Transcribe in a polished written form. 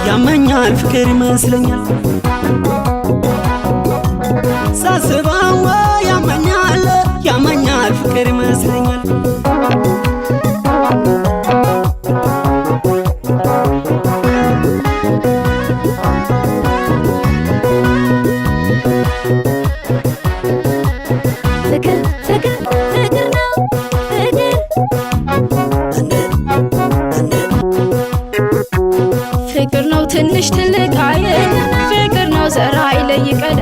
ያመኛል ፍቅር ይመስለኛል ሳስበው ያመኛል ያመኛል ፍቅር ይመስለኛል ፍቅር ፍቅር ፍቅር ነው ፍቅር ነው ትንሽ ትልቅ አይል ፍቅር ነው ዘር አይለይ ቀለም